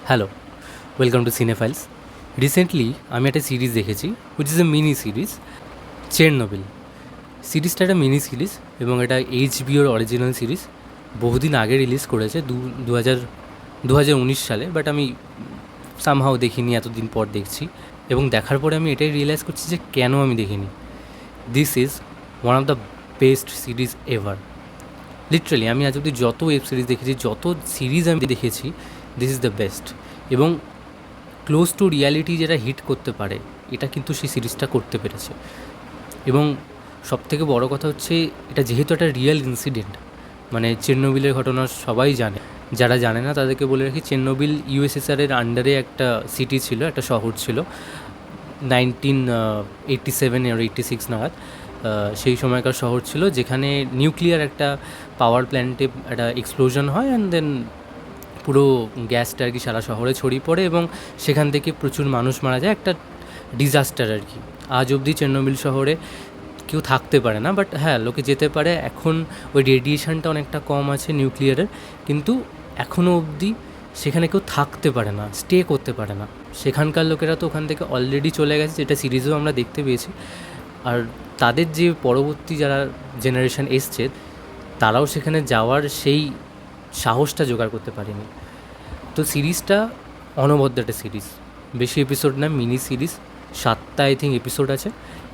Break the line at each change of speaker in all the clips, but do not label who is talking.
Hello, welcome to cinephiles. Recently আমি একটা series দেখেছি, which is a mini series, Chernobyl. সিরিজটা একটা মিনি সিরিজ এবং এটা এইচবিওর অরিজিনাল সিরিজ। বহুদিন আগে রিলিজ করেছে, দু হাজার 19 সালে, বাট আমি সামহাও দেখিনি, এতদিন পর দেখছি। এবং দেখার পরে আমি এটাই রিয়েলাইজ করছি যে কেন আমি দেখিনি। This is one of the best series ever. Literally আমি আজ অব্দি যত ওয়েব সিরিজ দেখেছি, যত সিরিজ আমি দেখেছি, দিস ইজ দ্য বেস্ট। এবং ক্লোজ টু রিয়ালিটি যেটা হিট করতে পারে, এটা কিন্তু সেই সিরিজটা করতে পেরেছে। এবং সবথেকে বড় কথা হচ্ছে, এটা যেহেতু একটা রিয়েল ইনসিডেন্ট, মানে চেরনোবিলের ঘটনা সবাই জানে। যারা জানে না তাদেরকে বলে রাখি, চেরনোবিল ইউএসএসআরের আন্ডারে একটা সিটি ছিল, একটা শহর ছিল 1987 আর 86 নাগাদ। সেই সময়কার শহর ছিল যেখানে নিউক্লিয়ার একটা পাওয়ার প্ল্যান্টে একটা এক্সপ্লোশন হয়, অ্যান্ড দেন পুরো গ্যাসটা আর কি সারা শহরে ছড়িয়ে পড়ে এবং সেখান থেকে প্রচুর মানুষ মারা যায়। একটা ডিজাস্টার আর কি। আজ অবধি চেরনোবিল শহরে কেউ থাকতে পারে না, বাট হ্যাঁ, লোকে যেতে পারে। এখন ওই রেডিয়েশনটা অনেকটা কম আছে নিউক্লিয়ারের, কিন্তু এখনও অবধি সেখানে কেউ থাকতে পারে না, স্টে করতে পারে না। সেখানকার লোকেরা তো ওখান থেকে অলরেডি চলে গেছে, যেটা সিরিজেও আমরা দেখতে পেয়েছি। আর তাদের যে পরবর্তী যারা জেনারেশন এসছে, তারাও সেখানে যাওয়ার সেই সাহসটা জোগাড় করতে পারেনি। তো সিরিজটা অনবদ্য একটা সিরিজ, বেশি এপিসোড না, মিনি সিরিজ। 7টা আই থিঙ্ক এপিসোড আছে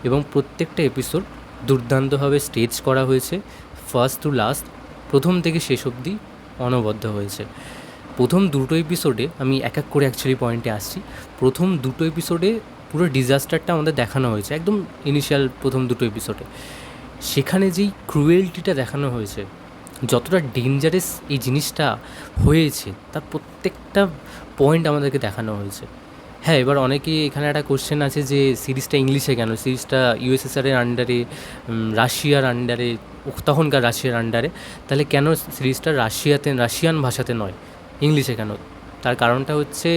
এবং প্রত্যেকটা এপিসোড দুর্দান্তভাবে স্টেজ করা হয়েছে, ফার্স্ট টু লাস্ট, প্রথম থেকে শেষ অবধি অনবদ্য হয়েছে। প্রথম দুটো এপিসোডে আমি এক এক করে অ্যাকচুয়ালি পয়েন্টে আসছি। প্রথম দুটো এপিসোডে পুরো ডিজাস্টারটা আমাদের দেখানো হয়েছে, একদম ইনিশিয়াল প্রথম দুটো এপিসোডে। সেখানে যেই ক্রুয়েলটিটা দেখানো হয়েছে, যতটা ডেঞ্জারাস এই জিনিসটা হয়েছে, তার প্রত্যেকটা পয়েন্ট আমাদেরকে দেখানো হয়েছে। হ্যাঁ, এবার অনেকেই এখানে একটা কোশ্চেন আছে যে সিরিজটা ইংলিশে কেন? সিরিজটা ইউএসএসআরের আন্ডারে, রাশিয়ার আন্ডারে, তখনকার রাশিয়ার আন্ডারে, তাহলে কেন সিরিজটা রাশিয়ান ভাষাতে নয়, ইংলিশে কেন? তার কারণটা হচ্ছে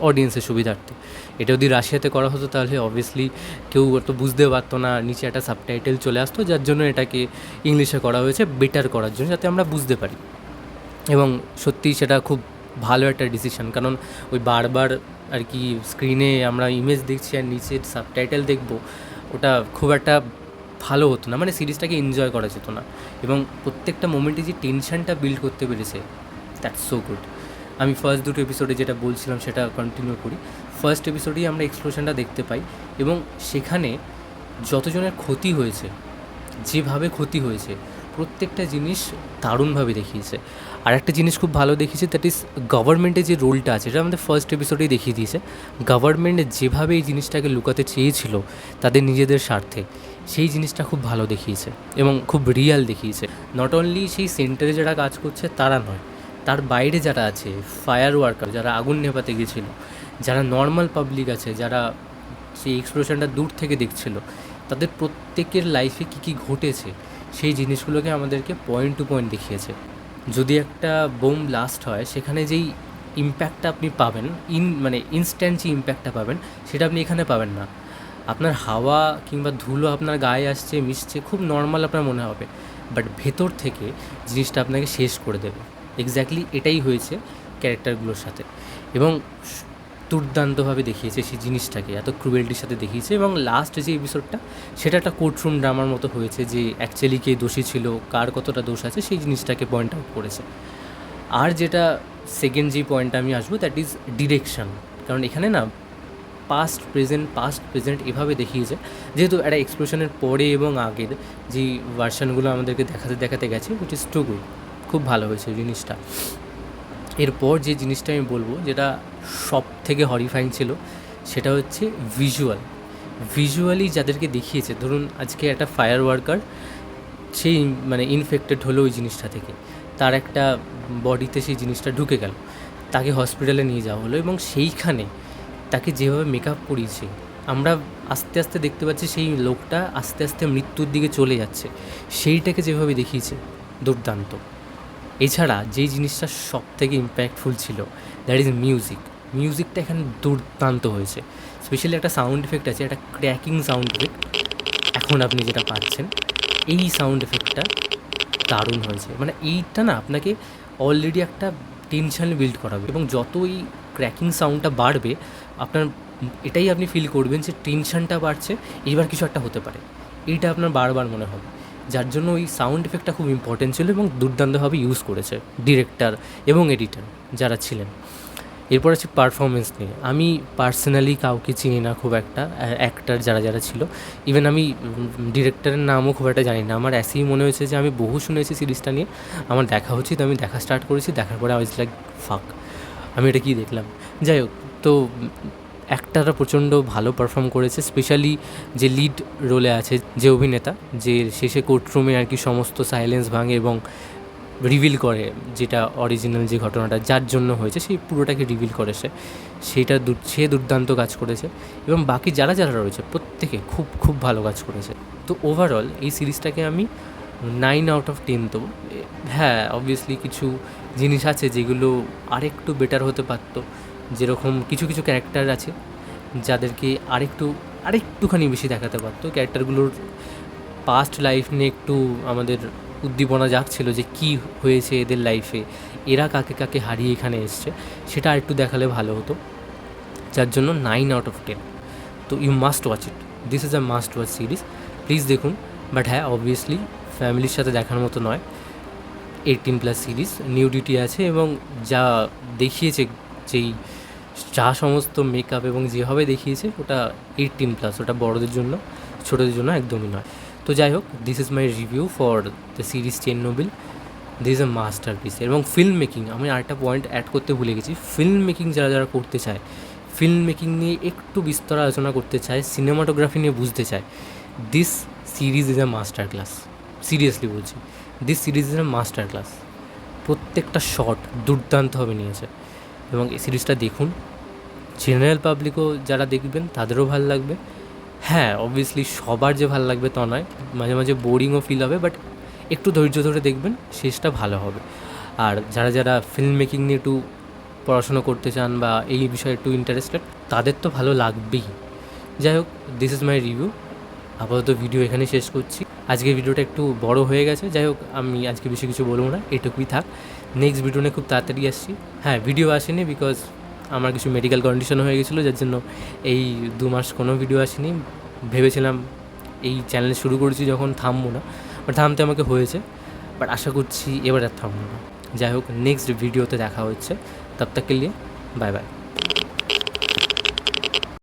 অডিয়েন্সের সুবিধার্থে। এটা যদি রাশিয়াতে করা হতো তাহলে অবভিয়াসলি কেউ অত বুঝতে পারতো না, নিচে একটা সাবটাইটেল চলে আসতো, যার জন্য এটাকে ইংলিশে করা হয়েছে, বেটার করার জন্য, যাতে আমরা বুঝতে পারি। এবং সত্যিই সেটা খুব ভালো একটা ডিসিশন, কারণ ওই বারবার আর কি স্ক্রিনে আমরা ইমেজ দেখছি আর নিচে সাবটাইটেল দেখব, ওটা খুব একটা ভালো হতো না, মানে সিরিজটাকে এনজয় করা যেত না। এবং প্রত্যেকটা মোমেন্টে যে টেনশনটা বিল্ড করতে পেরেছে, দ্যাটস সো গুড। আমি ফার্স্ট দুটো এপিসোডে যেটা বলছিলাম সেটা কন্টিনিউ করি। ফার্স্ট এপিসোডেই আমরা এক্সপ্লোশনটা দেখতে পাই এবং সেখানে যতজনের ক্ষতি হয়েছে, যেভাবে ক্ষতি হয়েছে, প্রত্যেকটা জিনিস দারুণভাবে দেখিয়েছে। আর একটা জিনিস খুব ভালো দেখিয়েছে, দ্যাট ইজ গভর্নমেন্টের যে রোলটা আছে, এটা আমাদের ফার্স্ট এপিসোডেই দেখিয়ে দিয়েছে। গভর্নমেন্ট যেভাবে এই জিনিসটাকে লুকাতে চেয়েছিল তাদের নিজেদের স্বার্থে, সেই জিনিসটা খুব ভালো দেখিয়েছে এবং খুব রিয়াল দেখিয়েছে। নট অনলি সেই সেন্টারে যারা কাজ করছে তারা নয়, তার বাইরে যারা আছে, ফায়ার ওয়ার্কার যারা আগুন নেভাতে গেছিলো, যারা নর্মাল পাবলিক আছে, যারা সেই এক্সপ্লোশনটা দূর থেকে দেখছিল, তাদের প্রত্যেকের লাইফে কী কী ঘটেছে সেই জিনিসগুলোকে আমাদেরকে পয়েন্ট টু পয়েন্ট দেখিয়েছে। যদি একটা বোম ব্লাস্ট হয়, সেখানে যেই ইম্প্যাক্টটা আপনি পাবেন, মানে ইনস্ট্যান্ট যে ইম্প্যাক্টটা পাবেন, সেটা আপনি এখানে পাবেন না। আপনার হাওয়া কিংবা ধুলো আপনার গায়ে আসছে, মিশছে, খুব নর্মাল আপনার মনে হবে, বাট ভেতর থেকে জিনিসটা আপনাকে শেষ করে দেবে। এক্স্যাক্টলি এটাই হয়েছে ক্যারেক্টারগুলোর সাথে। এবং দুর্দান্তভাবে দেখিয়েছে সেই জিনিসটাকে, এত ক্রুয়েলটির সাথে দেখিয়েছে। এবং লাস্ট যে এপিসোডটা, সেটা একটা কোর্টরুম ড্রামার মতো হয়েছে, যে অ্যাকচুয়ালি কে দোষী ছিল, কার কতটা দোষ আছে, সেই জিনিসটাকে পয়েন্ট আউট করেছে। আর যেটা সেকেন্ড যে পয়েন্টটা আমি আসবো, দ্যাট ইজ ডিরেকশন। কারণ এখানে না পাস্ট প্রেজেন্ট এভাবে দেখিয়েছে, যেহেতু একটা এক্সপ্লোশনের পরে এবং আগের যে ভার্সানগুলো আমাদেরকে দেখাতে দেখাতে গেছে, উইচ ইজ টু গুড। খুব ভালো হয়েছে জিনিসটা। এরপর যে জিনিসটা আমি বলবো, যেটা সব থেকে হরিফাইং ছিল, সেটা হচ্ছে ভিজুয়ালি যাদেরকে দেখিয়েছে। ধরুন আজকে একটা ফায়ার ওয়ার্কার, সেই মানে ইনফেক্টেড হলো ওই জিনিসটা থেকে, তার একটা বডিতে সেই জিনিসটা ঢুকে গেল, তাকে হসপিটালে নিয়ে যাওয়া হলো এবং সেইখানে তাকে যেভাবে মেকআপ করিয়েছে, আমরা আস্তে আস্তে দেখতে পাচ্ছি সেই লোকটা আস্তে আস্তে মৃত্যুর দিকে চলে যাচ্ছে, সেইটাকে যেভাবে দেখিয়েছে, দুর্দান্ত। এছাড়া যেই জিনিসটা সব থেকে ইম্প্যাক্টফুল ছিল, দ্যাট ইজ মিউজিকটা এখানে দুর্দান্ত হয়েছে। স্পেশালি একটা সাউন্ড এফেক্ট আছে, একটা ক্র্যাকিং সাউন্ড এফেক্ট, এখন আপনি যেটা পাচ্ছেন, এই সাউন্ড এফেক্টটা দারুণ হয়েছে। মানে এইটা না আপনাকে অলরেডি একটা টেনশন বিল্ড করাবে, এবং যতই ক্র্যাকিং সাউন্ডটা বাড়বে আপনার এটাই আপনি ফিল করবেন যে টেনশনটা বাড়ছে, এইবার কিছু একটা হতে পারে, এইটা আপনার বারবার মনে হবে। যার জন্য ওই সাউন্ড এফেক্টটা খুব ইম্পর্টেন্ট ছিল এবং দুর্দান্তভাবে ইউজ করেছে ডিরেক্টর এবং এডিটর যারা ছিলেন। এরপর আছে পারফরমেন্স নিয়ে। আমি পার্সোনালি কাউকে চিনি না খুব একটা, অ্যাক্টার যারা যারা ছিল, ইভেন আমি ডিরেক্টরের নামও খুব একটা জানি না। আমার অ্যাসেই মনে হয়েছে যে আমি বহু শুনেছি সিরিজটা নিয়ে, আমার দেখা উচিত, আমি দেখা স্টার্ট করেছি, দেখার পরে আই ওয়াজ লাইক ফাক, আমি এটা কী দেখলাম। যাই হোক, তো অ্যাক্টাররা প্রচণ্ড ভালো পারফর্ম করেছে, স্পেশালি যে লিড রোলে আছে যে অভিনেতা, যে শেষে কোর্টরুমে আর কি সমস্ত সাইলেন্স ভাঙে এবং রিভিল করে যেটা অরিজিনাল যে ঘটনাটা যার জন্য হয়েছে সেই পুরোটাকে রিভিল করে সে দুর্দান্ত কাজ করেছে এবং বাকি যারা যারা রয়েছে প্রত্যেকে খুব খুব ভালো কাজ করেছে। তো ওভারঅল এই সিরিজটাকে আমি 9/10 দেবো। হ্যাঁ, অবভিয়াসলি কিছু জিনিস আছে যেগুলো আরেকটু বেটার হতে পারতো, যেরকম কিছু কিছু ক্যারেক্টার আছে যাদেরকে আরেকটুখানি বেশি দেখাতে পারতো। ক্যারেক্টারগুলোর পাস্ট লাইফ নিয়ে একটু আমাদের উদ্দীপনা জাগছিল যে কী হয়েছে এদের লাইফে, এরা কাকে কাকে হারিয়ে এখানে এসছে, সেটা আরেকটু দেখালে ভালো হতো। যার জন্য 9/10। তো you must watch it, this is a must watch series, please দেখুন। বাট হ্যাঁ, অবভিয়াসলি ফ্যামিলির সাথে দেখার মতো নয়। 18+ সিরিজ, নিউডিটি আছে এবং যা দেখিয়েছে, যা সমস্ত মেকআপ এবং যেভাবে দেখিয়েছে ওটা 18+, ওটা বড়দের জন্য, ছোটোদের জন্য একদমই নয়। তো যাই হোক, this is my review for the series Chernobyl. This is a masterpiece. এবং ফিল্ম মেকিং, আমি আরেকটা পয়েন্ট অ্যাড করতে ভুলে গেছি। ফিল্ম মেকিং যারা যারা করতে চায়, ফিল্ম মেকিং নিয়ে একটু বিস্তর আলোচনা করতে চায়, সিনেমাটোগ্রাফি নিয়ে বুঝতে চায়, this series is a master class. Seriously বলছি, this series is a master class. প্রত্যেকটা শট দুর্দান্তভাবে নিয়েছে এবং এই সিরিজটা দেখুন। জেনারেল পাবলিকও যারা দেখবেন তাদেরও ভালো লাগবে। হ্যাঁ, অবভিয়াসলি সবার যে ভালো লাগবে তা নয়, মাঝে মাঝে বোরিংও ফিল হবে, বাট একটু ধৈর্য ধরে দেখবেন, শেষটা ভালো হবে। আর যারা যারা ফিল্ম মেকিং নিয়ে একটু পড়াশুনো করতে চান বা এই বিষয়ে একটু ইন্টারেস্টেড, তাদের তো ভালো লাগবেই। যাই হোক, দিস ইজ মাই রিভিউ। আপাতত ভিডিও এখানে শেষ করছি। আজকের ভিডিওটা একটু বড় হয়ে গেছে, যাই হোক আমি আজকে বেশি কিছু বলবো না, এটুকুই থাক। নেক্সট ভিডিও নিয়ে খুব তাড়াতাড়ি আসছি। হ্যাঁ, ভিডিও আসেনি বিকজ আমার কিছু মেডিকেল কন্ডিশন হয়ে গেছিলো, যার জন্য এই 2 মাস কোনো ভিডিও আসেনি। ভেবেছিলাম এই চ্যানেল শুরু করেছি যখন থামবো না, বাট থামতে আমাকে হয়েছে, বাট আশা করছি এবার আর থামবো না। যাই হোক, নেক্সট ভিডিওতে দেখা হচ্ছে, তব তক কে লিয়ে বাই বাই।